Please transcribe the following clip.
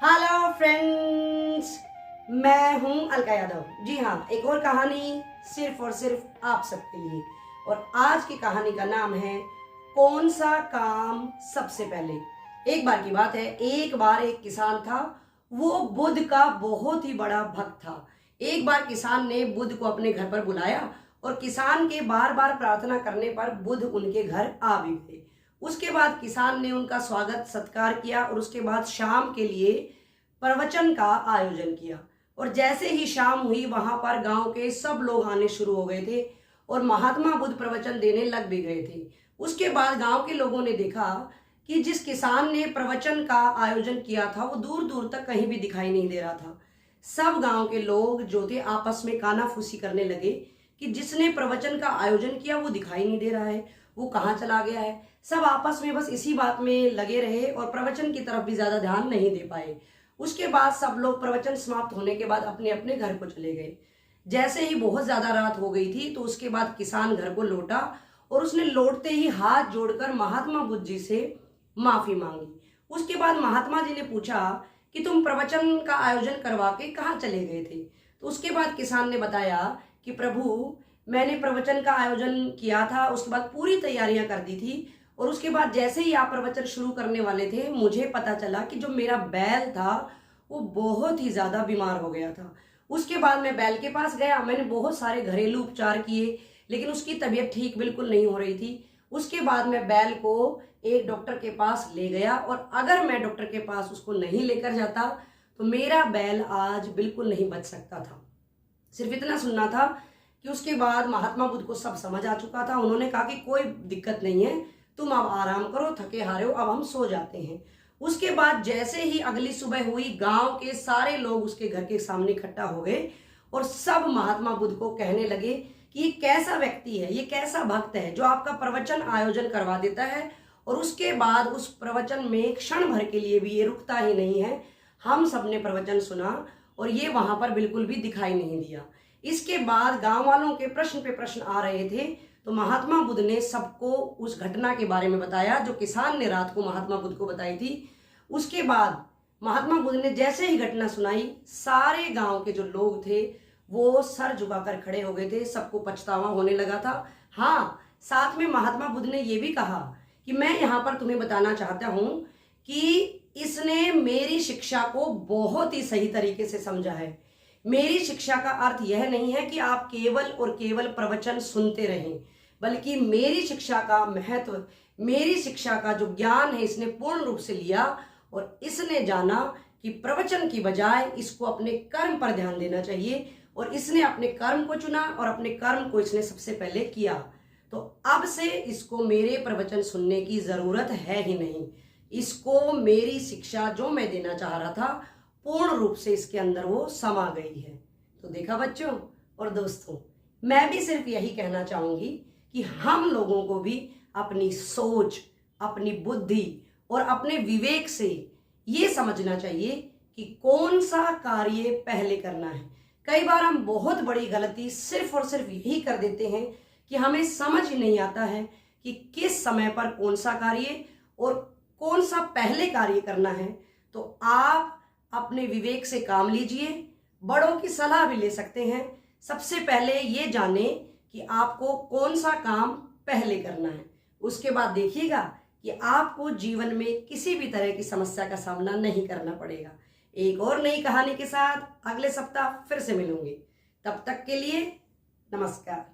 Hello friends, मैं हूं अलका यादव। जी हाँ, एक और कहानी सिर्फ और सिर्फ आप सबके लिए। और आज की कहानी का नाम है कौन सा काम सबसे पहले। एक बार की बात है, एक बार एक किसान था। वो बुध का बहुत ही बड़ा भक्त था। एक बार किसान ने बुध को अपने घर पर बुलाया और किसान के बार बार प्रार्थना करने पर बुध उनके घर आ भी गए। उसके बाद किसान ने उनका स्वागत सत्कार किया और उसके बाद शाम के लिए प्रवचन का आयोजन किया। और जैसे ही शाम हुई, वहां पर गांव के सब लोग आने शुरू हो गए थे और महात्मा बुद्ध प्रवचन देने लग भी गए थे। उसके बाद गांव के लोगों ने देखा कि जिस किसान ने प्रवचन का आयोजन किया था वो दूर दूर तक कहीं भी दिखाई नहीं दे रहा था। सब गांव के लोग जो थे आपस में कानाफूसी करने लगे कि जिसने प्रवचन का आयोजन किया वो दिखाई नहीं दे रहा है, वो कहाँ चला गया है। सब आपस में बस इसी बात में लगे रहे और प्रवचन की तरफ भी ज्यादा ध्यान नहीं दे पाए। उसके बाद सब लोग प्रवचन समाप्त होने के बाद अपने अपने घर को चले गए। जैसे ही बहुत ज्यादा रात हो गई थी तो उसके बाद किसान घर को लौटा और उसने लौटते ही हाथ जोड़कर महात्मा बुद्ध जी से माफी मांगी। उसके बाद महात्मा जी ने पूछा कि तुम प्रवचन का आयोजन करवा के कहाँ चले गए थे। तो उसके बाद किसान ने बताया कि प्रभु, मैंने प्रवचन का आयोजन किया था, उसके बाद पूरी तैयारियां कर दी थी और उसके बाद जैसे ही आप प्रवचन शुरू करने वाले थे मुझे पता चला कि जो मेरा बैल था वो बहुत ही ज्यादा बीमार हो गया था। उसके बाद मैं बैल के पास गया, मैंने बहुत सारे घरेलू उपचार किए लेकिन उसकी तबीयत ठीक बिल्कुल नहीं हो रही थी। उसके बाद मैं बैल को एक डॉक्टर के पास ले गया और अगर मैं डॉक्टर के पास उसको नहीं लेकर जाता तो मेरा बैल आज बिल्कुल नहीं बच सकता था। सिर्फ इतना सुनना था कि उसके बाद महात्मा बुद्ध को सब समझ आ चुका था। उन्होंने कहा कि कोई दिक्कत नहीं है, तुम अब आराम करो, थके हारे हो, अब हम सो जाते हैं। उसके बाद जैसे ही अगली सुबह हुई, गांव के सारे लोग उसके घर के सामने इकट्ठा हो गए और सब महात्मा बुद्ध को कहने लगे कि ये कैसा व्यक्ति है, ये कैसा भक्त है जो आपका प्रवचन आयोजन करवा देता है और उसके बाद उस प्रवचन में क्षण भर के लिए भी ये रुकता ही नहीं है। हम सबने प्रवचन सुना और ये वहां पर बिल्कुल भी दिखाई नहीं दिया। इसके बाद गांव वालों के प्रश्न पे प्रश्न आ रहे थे तो महात्मा बुद्ध ने सबको उस घटना के बारे में बताया जो किसान ने रात को महात्मा बुद्ध को बताई थी। उसके बाद महात्मा बुद्ध ने जैसे ही घटना सुनाई, सारे गांव के जो लोग थे वो सर झुकाकर खड़े हो गए थे। सबको पछतावा होने लगा था। हाँ, साथ में महात्मा बुद्ध ने यह भी कहा कि मैं यहाँ पर तुम्हें बताना चाहता हूं कि इसने मेरी शिक्षा को बहुत ही सही तरीके से समझा है। मेरी शिक्षा का अर्थ यह नहीं है कि आप केवल और केवल प्रवचन सुनते रहें, बल्कि मेरी शिक्षा का महत्व, मेरी शिक्षा का जो ज्ञान है इसने पूर्ण रूप से लिया और इसने जाना कि प्रवचन की बजाय इसको अपने कर्म पर ध्यान देना चाहिए और इसने अपने कर्म को चुना और अपने कर्म को इसने सबसे पहले किया। तो अब से इसको मेरे प्रवचन सुनने की जरूरत है ही नहीं। इसको मेरी शिक्षा जो मैं देना चाह रहा था पूर्ण रूप से इसके अंदर वो समा गई है। तो देखा बच्चों और दोस्तों, मैं भी सिर्फ यही कहना चाहूंगी कि हम लोगों को भी अपनी सोच, अपनी बुद्धि और अपने विवेक से ये समझना चाहिए कि कौन सा कार्य पहले करना है। कई बार हम बहुत बड़ी गलती सिर्फ और सिर्फ यही कर देते हैं कि हमें समझ ही नहीं आता है कि किस समय पर कौन सा कार्य और कौन सा पहले कार्य करना है। तो आप अपने विवेक से काम लीजिए, बड़ों की सलाह भी ले सकते हैं। सबसे पहले ये जाने कि आपको कौन सा काम पहले करना है। उसके बाद देखिएगा कि आपको जीवन में किसी भी तरह की समस्या का सामना नहीं करना पड़ेगा। एक और नई कहानी के साथ अगले सप्ताह फिर से मिलूंगी। तब तक के लिए नमस्कार।